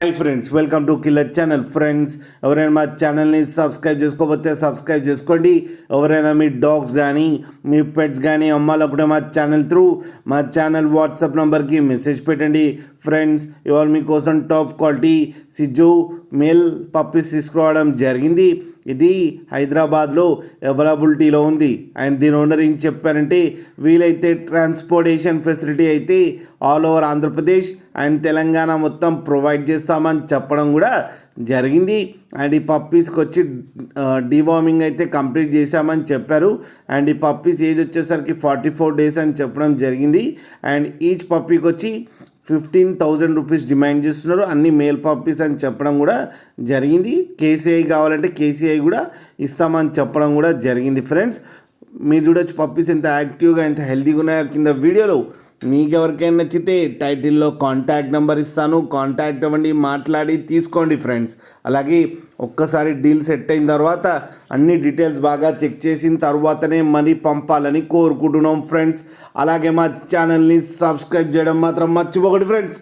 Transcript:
Hi friends, welcome to killer channel. Friends, ఎవరైనా మా ఛానల్ని సబ్స్క్రైబ్ చేసుకోకపోతే సబ్స్క్రైబ్ చేసుకోండి. ఎవరైనా మీ డాగ్స్ కానీ మీ పెట్స్ కానీ అమ్మాలనుకుంటే మా ఛానల్ వాట్సాప్ నెంబర్కి మెసేజ్ పెట్టండి. ఫ్రెండ్స్, ఇవాళ మీకోసం top quality Siju male puppies తీసుకురావడం జరిగింది. ఇది హైదరాబాద్లో అవైలబిలిటీలో ఉంది. అండ్ దీని ఓనర్ ఏం చెప్పారంటే, వీలైతే ట్రాన్స్పోర్టేషన్ ఫెసిలిటీ అయితే all over Andhra Pradesh and Telangana మొత్తం ప్రొవైడ్ చేస్తామని చెప్పడం కూడా జరిగింది. అండ్ ఈ పప్పీస్కి వచ్చి డివార్మింగ్ అయితే కంప్లీట్ చేశామని చెప్పారు. అండ్ ఈ పప్పీస్ ఏజ్ వచ్చేసరికి 44 days అని చెప్పడం జరిగింది. అండ్ ఈచ్ పప్పీకి వచ్చి 15,000 రూపీస్ డిమాండ్ చేస్తున్నారు. అన్ని మేల్ పప్పీస్ అని చెప్పడం కూడా జరిగింది. కేసీఐ కావాలంటే కేసీఐ కూడా ఇస్తామని చెప్పడం కూడా జరిగింది. ఫ్రెండ్స్, మీరు చూడొచ్చు పప్పీస్ ఎంత యాక్టివ్గా ఎంత హెల్తీగా ఉన్నాయో కింద వీడియోలో. మీకు ఎవరికైనా నచ్చితే టైటిల్లో కాంటాక్ట్ నెంబర్ ఇస్తాను, కాంటాక్ట్ అవ్వండి, మాట్లాడి తీసుకోండి ఫ్రెండ్స్. అలాగే ఒక్కసారి డీల్ సెట్ అయిన తర్వాత అన్ని డీటెయిల్స్ బాగా చెక్ చేసిన తర్వాతనే మనీ పంపాలని కోరుకుంటున్నాం ఫ్రెండ్స్. అలాగే మా ఛానల్ని సబ్స్క్రైబ్ చేయడం మాత్రం మర్చిపోకండి ఫ్రెండ్స్.